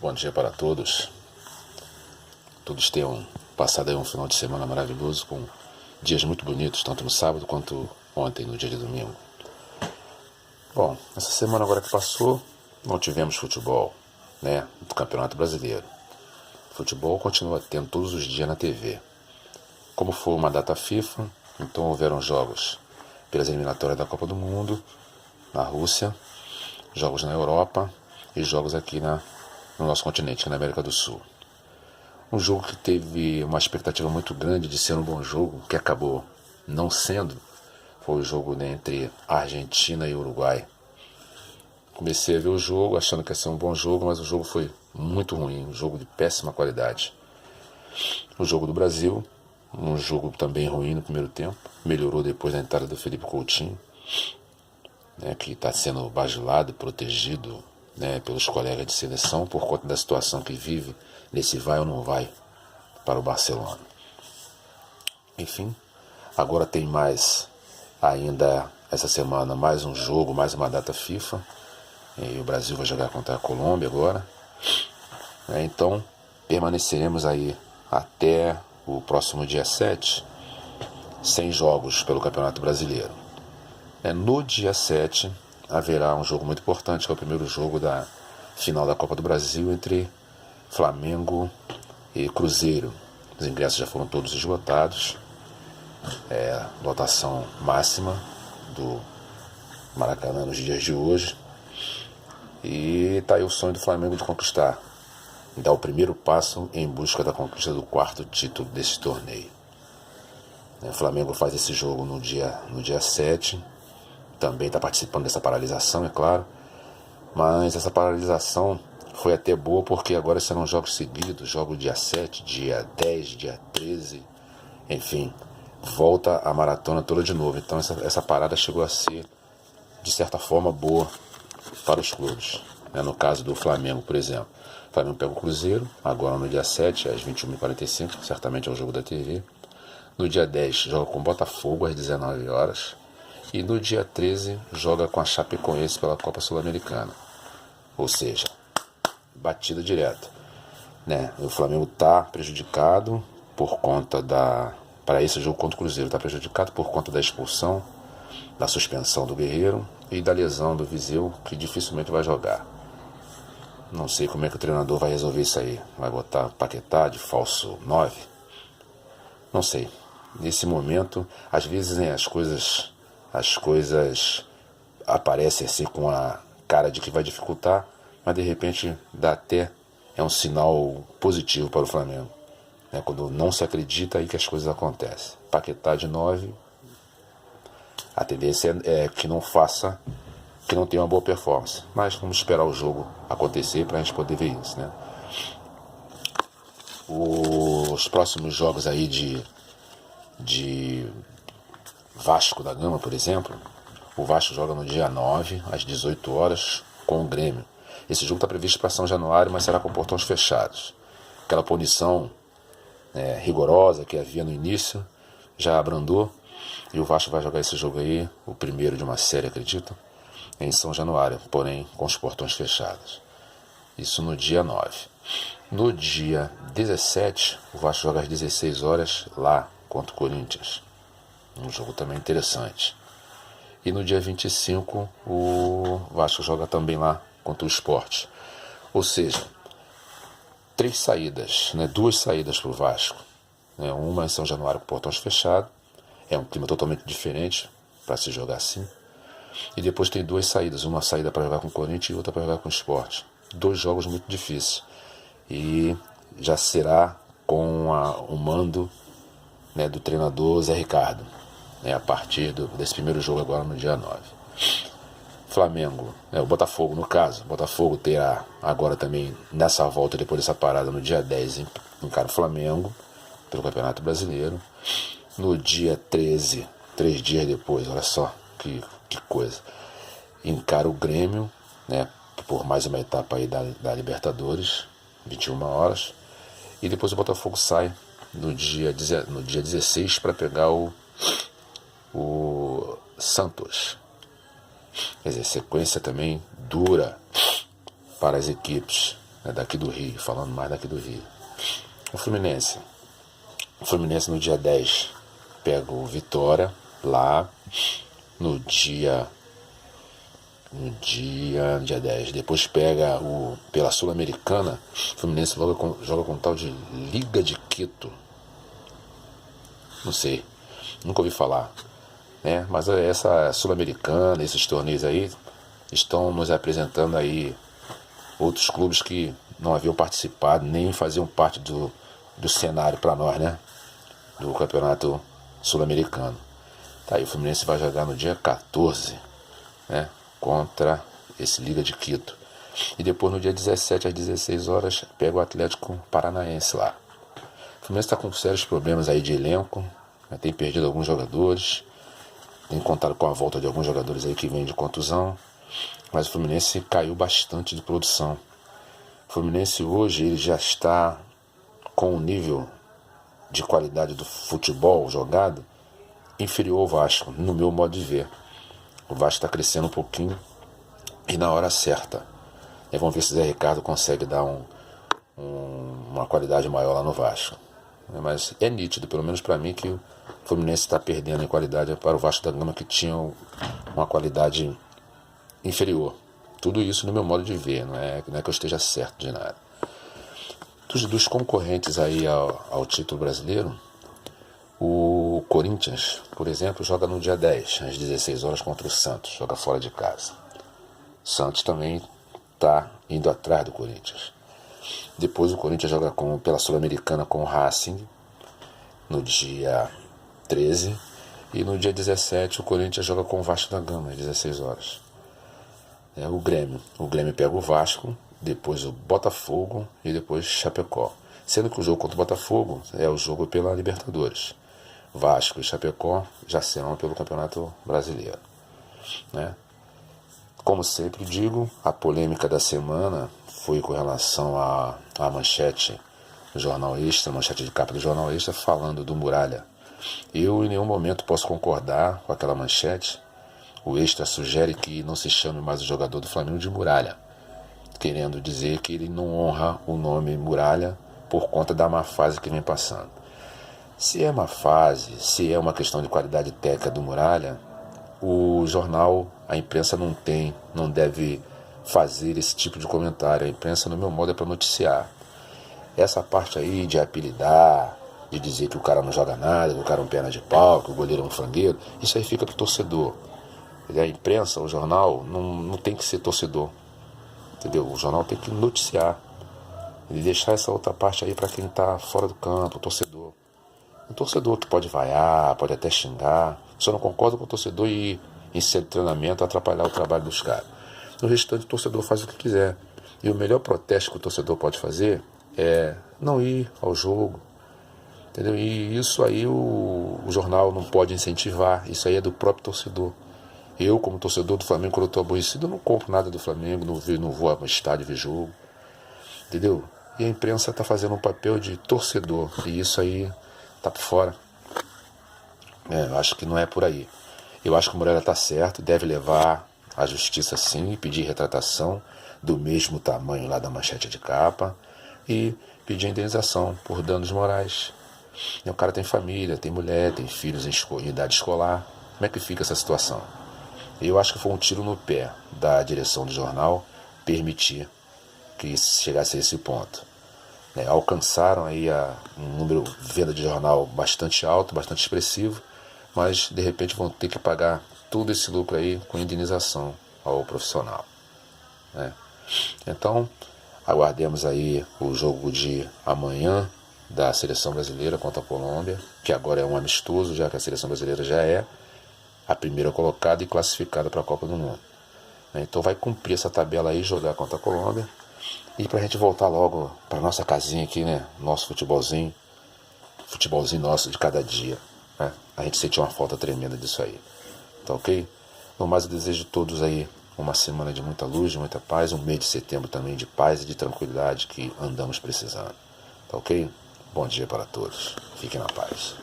Bom dia para todos. Todos tenham passado aí um final de semana maravilhoso com dias muito bonitos, tanto no sábado quanto ontem, no dia de domingo. Bom, essa semana agora que passou, não tivemos futebol, do Campeonato Brasileiro. Futebol continua tendo todos os dias na TV. Como foi uma data FIFA, então houveram jogos pelas eliminatórias da Copa do Mundo, na Rússia, jogos na Europa e jogos aqui no nosso continente, na América do Sul. Um jogo que teve uma expectativa muito grande de ser um bom jogo, que acabou não sendo, foi o jogo entre Argentina e Uruguai. Comecei a ver o jogo achando que ia ser um bom jogo, mas o jogo foi muito ruim, um jogo de péssima qualidade. O jogo do Brasil, um jogo também ruim no primeiro tempo, melhorou depois da entrada do Felipe Coutinho, que está sendo bajulado, protegido pelos colegas de seleção por conta da situação que vive nesse vai ou não vai para o Barcelona. Enfim, agora tem mais ainda essa semana mais um jogo, mais uma data FIFA, e o Brasil vai jogar contra a Colômbia agora. Então permaneceremos aí até o próximo dia 7 sem jogos pelo Campeonato Brasileiro. No dia 7 haverá um jogo muito importante, que é o primeiro jogo da final da Copa do Brasil entre Flamengo e Cruzeiro. Os ingressos já foram todos esgotados, lotação máxima do Maracanã nos dias de hoje, e está aí o sonho do Flamengo de conquistar, dar o primeiro passo em busca da conquista do 4º título desse torneio. O Flamengo faz esse jogo no dia 7, também está participando dessa paralisação, é claro, mas essa paralisação foi até boa porque agora serão jogos seguidos, jogo dia 7, dia 10, dia 13, enfim, volta a maratona toda de novo. Então essa parada chegou a ser, de certa forma, boa para os clubes. No caso do Flamengo, por exemplo, o Flamengo pega o Cruzeiro, agora no dia 7, às 21h45, certamente é o jogo da TV. No dia 10, joga com o Botafogo às 19 horas. E no dia 13, joga com a Chapecoense pela Copa Sul-Americana. Ou seja, batida direta. O Flamengo está prejudicado por conta para esse jogo contra o Cruzeiro, está prejudicado por conta da expulsão, da suspensão do Guerreiro e da lesão do Viseu, que dificilmente vai jogar. Não sei como é que o treinador vai resolver isso aí. Vai botar Paquetá de falso 9? Não sei. Nesse momento, às vezes as coisas aparecem assim com a cara de que vai dificultar, mas de repente é um sinal positivo para o Flamengo. Quando não se acredita, aí que as coisas acontecem. Paquetá de 9, a tendência é que não tenha uma boa performance. Mas vamos esperar o jogo acontecer para a gente poder ver isso. Os próximos jogos aí de Vasco da Gama, por exemplo, o Vasco joga no dia 9, às 18 horas, com o Grêmio. Esse jogo está previsto para São Januário, mas será com portões fechados. Aquela punição rigorosa que havia no início já abrandou, e o Vasco vai jogar esse jogo aí, o primeiro de uma série, acredito, em São Januário, porém com os portões fechados. Isso no dia 9. No dia 17, o Vasco joga às 16 horas lá contra o Corinthians. Um jogo também interessante. E no dia 25, o Vasco joga também lá contra o Sport. Ou seja, 3 saídas, 2 saídas para o Vasco. Uma em São Januário com portões fechados. É um clima totalmente diferente para se jogar assim. E depois tem 2 saídas. Uma saída para jogar com o Corinthians e outra para jogar com o Sport. 2 jogos muito difíceis. E já será com o mando do treinador Zé Ricardo, a partir desse primeiro jogo agora no dia 9. Flamengo, o Botafogo no caso, o Botafogo terá agora também nessa volta, depois dessa parada, no dia 10, encara o Flamengo pelo Campeonato Brasileiro. No dia 13, 3 dias depois, olha só que coisa, encara o Grêmio, por mais uma etapa aí da Libertadores, 21 horas. E depois o Botafogo sai no dia 16 para pegar o Santos. Quer dizer, sequência também dura para as equipes né, daqui do Rio, falando mais daqui do Rio. O Fluminense no dia 10 pega o Vitória lá no dia 10. Depois pega pela Sul-Americana. O Fluminense joga com tal de Liga de Quito. Não sei, nunca ouvi falar, né? Mas essa Sul-Americana, esses torneios aí, estão nos apresentando aí outros clubes que não haviam participado, nem faziam parte do cenário para nós, né? Do Campeonato Sul-Americano. Tá aí, o Fluminense vai jogar no dia 14, né? Contra esse Liga de Quito. E depois no dia 17 às 16 horas pega o Atlético Paranaense lá. O Fluminense está com sérios problemas aí de elenco, né? Tem perdido alguns jogadores, tem contado com a volta de alguns jogadores aí que vêm de contusão, mas o Fluminense caiu bastante de produção. O Fluminense hoje ele já está com um nível de qualidade do futebol jogado inferior ao Vasco, no meu modo de ver. O Vasco está crescendo um pouquinho e na hora certa. E vamos ver se o Zé Ricardo consegue dar uma qualidade maior lá no Vasco. Mas é nítido, pelo menos para mim, que o Fluminense está perdendo em qualidade para o Vasco da Gama, que tinha uma qualidade inferior. Tudo isso no meu modo de ver, não é que eu esteja certo de nada. Dos concorrentes aí ao título brasileiro, o Corinthians, por exemplo, joga no dia 10, às 16 horas contra o Santos, joga fora de casa. O Santos também está indo atrás do Corinthians. Depois o Corinthians joga pela Sul-Americana com o Racing no dia 13. E no dia 17 o Corinthians joga com o Vasco da Gama às 16 horas. O Grêmio pega o Vasco, depois o Botafogo e depois Chapecó. Sendo que o jogo contra o Botafogo é o jogo pela Libertadores. Vasco e Chapecó já serão pelo Campeonato Brasileiro, né? Como sempre digo, a polêmica da semana foi com relação à manchete do Jornal Extra, manchete de capa do Jornal Extra, falando do Muralha. Eu em nenhum momento posso concordar com aquela manchete. O Extra sugere que não se chame mais o jogador do Flamengo de Muralha, querendo dizer que ele não honra o nome Muralha por conta da má fase que vem passando. Se é má fase, se é uma questão de qualidade técnica do Muralha, o jornal, a imprensa não deve fazer esse tipo de comentário. A imprensa, no meu modo, é para noticiar. Essa parte aí de apelidar, de dizer que o cara não joga nada, que o cara é um perna de pau, que o goleiro é um frangueiro, isso aí fica pro torcedor. A imprensa, o jornal, não tem que ser torcedor. Entendeu? O jornal tem que noticiar. E deixar essa outra parte aí para quem está fora do campo, o torcedor. Um torcedor que pode vaiar, pode até xingar. Só não concordo com o torcedor e em ser treinamento atrapalhar o trabalho dos caras. No restante, o torcedor faz o que quiser. E o melhor protesto que o torcedor pode fazer é não ir ao jogo. Entendeu? E isso aí o jornal não pode incentivar. Isso aí é do próprio torcedor. Eu, como torcedor do Flamengo, quando eu estou aborrecido, eu não compro nada do Flamengo, não vou ao estádio ver jogo. Entendeu? E a imprensa está fazendo um papel de torcedor. E isso aí tá por fora. Eu acho que não é por aí. Eu acho que o Moreira está certo, deve levar à justiça sim, pedir retratação do mesmo tamanho lá da manchete de capa e pedir indenização por danos morais. O cara tem família, tem mulher, tem filhos em idade escolar. Como é que fica essa situação? Eu acho que foi um tiro no pé da direção do jornal permitir que chegasse a esse ponto. Alcançaram aí um número de venda de jornal bastante alto, bastante expressivo, mas de repente vão ter que pagar todo esse lucro aí com indenização ao profissional, né? Então, aguardemos aí o jogo de amanhã da seleção brasileira contra a Colômbia, que agora é um amistoso, já que a seleção brasileira já é a primeira colocada e classificada para a Copa do Mundo. Então vai cumprir essa tabela aí, jogar contra a Colômbia. E pra gente voltar logo pra nossa casinha aqui, né? Nosso futebolzinho nosso de cada dia, né? A gente sente uma falta tremenda disso aí. Tá ok? No mais, eu desejo a todos aí uma semana de muita luz, de muita paz, um mês de setembro também de paz e de tranquilidade que andamos precisando. Tá ok? Bom dia para todos. Fiquem na paz.